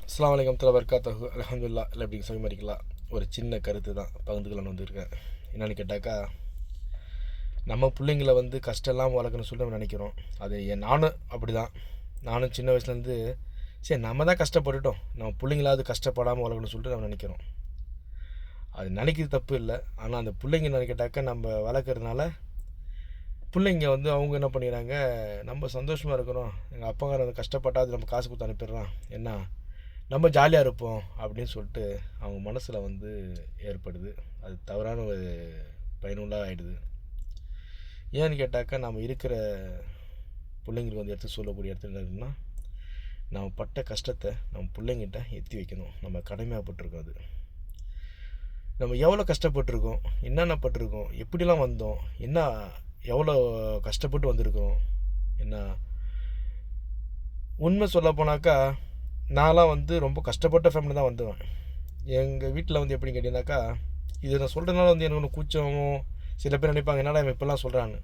அஸ்ஸலாமு அலைக்கும் வரஹ்மத்துல்லாஹி வபரகாத்துஹு. அல்ஹம்துலில்லாஹ். இல்லை எப்படி சுகமரிக்கலாம். ஒரு சின்ன கருத்து தான் பகிர்ந்துக்கலான்னு வந்திருக்கேன். என்னென்னு கேட்டாக்கா, நம்ம பிள்ளைங்கள கஷ்டம் இல்லாமல் வளர்க்கணும்னு சொல்லிட்டு நம்ம நினைக்கிறோம். அது நானும் அப்படி தான். நானும் சின்ன வயசுலேருந்து சரி நம்ம தான் கஷ்டப்பட்டுட்டோம், நம்ம பிள்ளைங்களாவது கஷ்டப்படாமல் வளர்க்கணும்னு சொல்லிட்டு நம்ம நினைக்கிறோம். அது நினைக்கிறது தப்பு இல்லை. ஆனால் அந்த பிள்ளைங்க நினைக்கிட்டாக்கா நம்ம வளர்க்குறதுனால பிள்ளைங்க அவங்க என்ன பண்ணிடுறாங்க, நம்ம சந்தோஷமாக இருக்கிறோம், எங்கள் அப்பாக்காரன் கஷ்டப்பட்டாது நம்ம காசு கொடுத்து அனுப்பிடுறான், என்ன நம்ம ஜாலியாக இருப்போம் அப்படின்னு சொல்லிட்டு அவங்க மனசில் ஏற்படுது. அது தவறான ஒரு பயனுள்ளாக ஆகிடுது. ஏன்னு கேட்டாக்கா, நம்ம இருக்கிற பிள்ளைங்களுக்கு எடுத்து சொல்லக்கூடிய இடத்துல என்ன இருக்குன்னா, நம்ம பட்ட கஷ்டத்தை நம்ம பிள்ளைங்கிட்ட எத்தி வைக்கணும். நம்ம கடமையாகப்பட்டிருக்கோம். அது நம்ம எவ்வளோ கஷ்டப்பட்டுருக்கோம், என்னென்ன பட்டிருக்கோம், எப்படிலாம் வந்தோம், என்ன எவ்வளோ கஷ்டப்பட்டு வந்திருக்கிறோம். என்ன உண்மை சொல்ல போனாக்கா, நான்லாம் ரொம்ப கஷ்டப்பட்ட ஃபேமிலி தான் வந்தேன். எங்கள் வீட்டில் எப்படின்னு கேட்டிங்கனாக்கா, இது நான் சொல்கிறதுனால எனக்கு ஒன்று கூச்சமும், சில பேர் நினைப்பாங்க என்னடா இவன் இப்போல்லாம் சொல்கிறான்னு.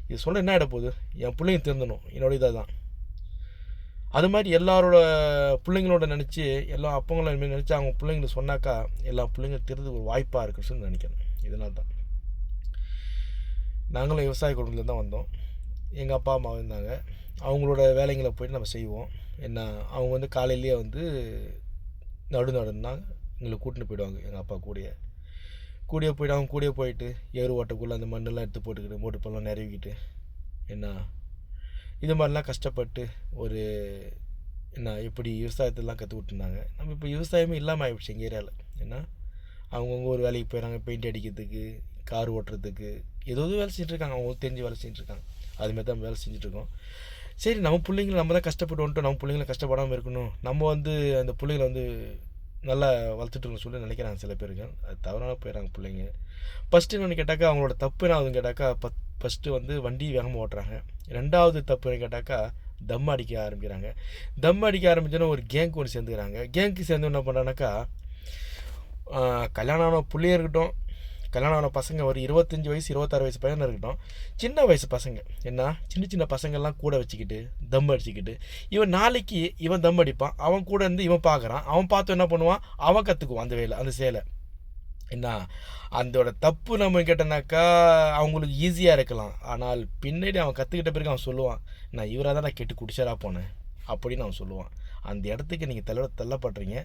இது சொல்ல என்ன ஆகிட போகுது, என் பிள்ளைங்க திருந்தணும், என்னோட இதாக தான். அது மாதிரி எல்லாரோட பிள்ளைங்களோட நினச்சி எல்லா அப்பங்களும் இதுமாரி நினச்சி அவங்க பிள்ளைங்களுக்கு சொன்னாக்கா எல்லா பிள்ளைங்க திருது ஒரு வாய்ப்பாக இருக்குன்னு சொல்லி நினைக்கிறேன். இதனால தான் நாங்களும் விவசாய குடும்பத்தில் தான் வந்தோம். எங்கள் அப்பா அம்மா இருந்தாங்க, அவங்களோட வேலைங்களை போய்ட்டு நம்ம செய்வோம். என்ன அவங்க காலையிலேயே நடுன்னா எங்களை கூட்டின்னு போயிடுவாங்க. எங்கள் அப்பா கூடயே போய்ட்டு அவங்க கூடயே போயிட்டு ஏறு ஓட்டக்குள்ளே அந்த மண்ணெல்லாம் எடுத்து போட்டுக்கிட்டு மோட்டு பள்ளம் நிறவிக்கிட்டு என்ன இது மாதிரிலாம் கஷ்டப்பட்டு ஒரு என்ன இப்படி விவசாயத்தெல்லாம் கற்றுக்கிட்டுருந்தாங்க. நம்ம இப்போ விவசாயமே இல்லாமல் ஆகிடுச்சு எங்கள் ஏரியாவில். ஏன்னா அவங்கவுங்க ஒரு வேலைக்கு போயிடறாங்க, பெயிண்ட் அடிக்கிறதுக்கு, கார் ஓட்டுறதுக்கு, ஏதோ வேலை செஞ்சுட்ருக்காங்க, அவங்களுக்கு தெரிஞ்சு வேலை செஞ்சுட்ருக்காங்க. அதுமாரி தான் வேலை செஞ்சுட்ருக்கோம். சரி, நம்ம பிள்ளைங்களை நம்ம தான் கஷ்டப்பட்டு வந்துட்டோம், நம்ம பிள்ளைங்கள கஷ்டப்படாமல் இருக்கணும், நம்ம அந்த பிள்ளைங்களை நல்லா வளர்த்துட்டுன்னு சொல்லி நினைக்கிறாங்க சில பேருக்கு. அது தவறான போயிடறாங்க பிள்ளைங்க. ஃபஸ்ட்டு என்னென்னு கேட்டாக்கா, அவங்களோட தப்பு என்ன ஆகுதுன்னு கேட்டாக்கா, ஃபஸ்ட்டு வண்டி வேகமாக ஓட்டுறாங்க. ரெண்டாவது தப்பு என்ன கேட்டாக்கா, தம் அடிக்க ஆரம்பிக்கிறாங்க. தம் அடிக்க ஆரம்பிச்சோன்னா ஒரு கேங்க்கு ஒன்று சேர்ந்துக்கிறாங்க. கேங்க்கு சேர்ந்து என்ன பண்ணுறாங்கனாக்கா, கல்யாணம் ஆன பிள்ளையே இருக்கட்டும், கல்யாணம் ஆன பசங்க ஒரு 25 வயசு 26 வயசு பையனாக இருக்கட்டும், சின்ன வயசு பசங்க என்ன சின்ன பசங்கள்லாம் கூட வச்சுக்கிட்டு தம் அடிச்சுக்கிட்டு, இவன் நாளைக்கு இவன் தம் அடிப்பான், அவன் கூட இவன் பார்க்குறான், அவன் பார்த்து என்ன பண்ணுவான், அவன் கற்றுக்குவான் அந்த வேலை அந்த சேலை. என்ன அதோட தப்பு நம்ம கேட்டனாக்கா அவங்களுக்கு ஈஸியாக இருக்கலாம். ஆனால் பின்னாடி அவன் கற்றுக்கிட்ட பிறகு அவன் சொல்லுவான், நான் இவராக தான் நான் கெட்டு குடிச்சாரா போனேன் அப்படின்னு அவன் சொல்லுவான். அந்த இடத்துக்கு நீங்கள் தள்ளப்படுறீங்க.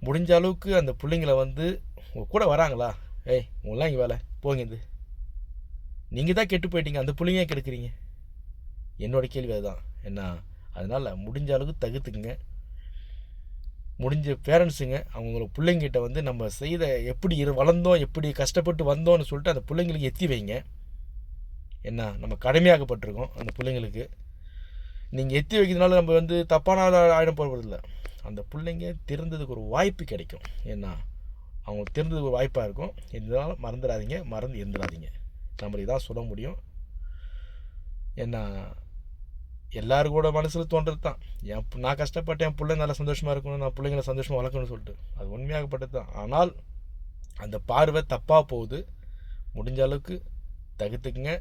முடிஞ்ச அளவுக்கு அந்த பிள்ளைங்களை உங்கள் கூட வராங்களா, ஏய் உங்களாம் இங்கே வேலை போங்க, இது நீங்கள் தான் கெட்டு போயிட்டீங்க, அந்த பிள்ளைங்க கெடுக்குறீங்க. என்னோடய கேள்வி அதுதான். என்ன அதனால் முடிஞ்ச அளவுக்கு தகுத்துக்குங்க. முடிஞ்ச பேரண்ட்ஸுங்க அவங்களோட பிள்ளைங்கிட்ட நம்ம செய்த எப்படி வளர்ந்தோம், எப்படி கஷ்டப்பட்டு வந்தோம்னு சொல்லிட்டு அந்த பிள்ளைங்களுக்கு எத்தி வைங்க. என்ன நம்ம கடமையாகப்பட்டிருக்கோம் அந்த பிள்ளைங்களுக்கு. நீங்கள் எத்தி வைக்கிறதுனால நம்ம தப்பான ஆயிடம் போகிறதில்ல. அந்த பிள்ளைங்க திருந்ததுக்கு ஒரு வாய்ப்பு கிடைக்கும். ஏன்னா அவங்க தெரிந்ததுக்கு ஒரு வாய்ப்பாக இருக்கும். இதனால் மறந்துடாதீங்க, மறந்து இருந்துடாதீங்க. நம்மளுக்கு தான் சொல்ல முடியும். ஏன்னா எல்லாருக்கூட மனசில் தோன்றது தான், நான் கஷ்டப்பட்டேன், என் பிள்ளை நல்லா சந்தோஷமாக இருக்கணும், நான் பிள்ளைங்களை சந்தோஷமாக வளர்க்கணும்னு சொல்லிட்டு. அது உண்மையாகப்பட்டது தான். ஆனால் அந்த பார்வை தப்பாக போகுது. முடிஞ்ச அளவுக்கு தகுத்துக்குங்க.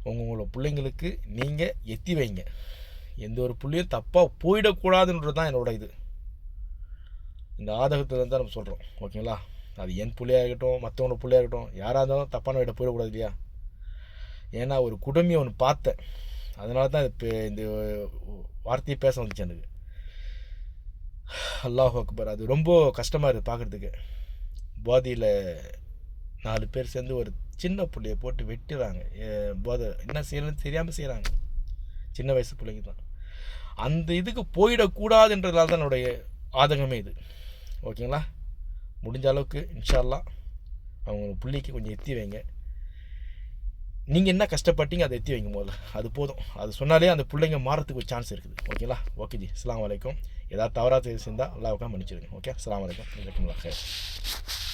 உங்களோட பிள்ளைங்களுக்கு நீங்கள் எத்தி வைங்க. எந்த ஒரு பிள்ளையும் தப்பாக போயிடக்கூடாதுன்றது தான் என்னோட இது. இந்த ஆதகத்தில் தான் நம்ம சொல்கிறோம். ஓகேங்களா? அது என் பிள்ளையாக இருக்கட்டும், மற்றவங்களோட பிள்ளையாக இருக்கட்டும், யாராக இருந்தாலும் தப்பான வீட்டை போயிடக்கூடாது இல்லையா? ஏன்னா ஒரு குடுமையை ஒன்று பார்த்தேன், அதனால தான் இப்போ இந்த வார்த்தையை பேச வந்துச்சு எனக்கு. அல்லாஹ் அக்பர். அது ரொம்ப கஷ்டமாக இருக்குது பார்க்குறதுக்கு. போதையில் 4 பேர் சேர்ந்து ஒரு சின்ன பிள்ளையை போட்டு வெட்டுறாங்க. போதை என்ன செய்யணும்னு தெரியாமல் செய்கிறாங்க. சின்ன வயசு பிள்ளைங்க தான். அந்த இதுக்கு போயிடக்கூடாதுன்றதுனால தான் என்னுடைய ஆதங்கமே இது. ஓகேங்களா? முடிஞ்ச அளவுக்கு இன்ஷா அல்லாஹ் அவங்க பிள்ளைக்கு கொஞ்சம் எத்தி வைங்க. நீங்கள் என்ன கஷ்டப்பட்டீங்க அதை எத்தி வைங்க முதல்ல, அது போதும். அது சொன்னாலே அந்த பிள்ளைங்க மாறத்துக்கு ஒரு சான்ஸ் இருக்குது. ஓகேங்களா? ஓகே ஜி, அஸ்ஸலாமு அலைக்கும். ஏதாவது தவறாக செஞ்சால் அல்லாஹ்வுக்காக மன்னிச்சிடுங்க. ஓகே, அஸ்ஸலாமு அலைக்கும்.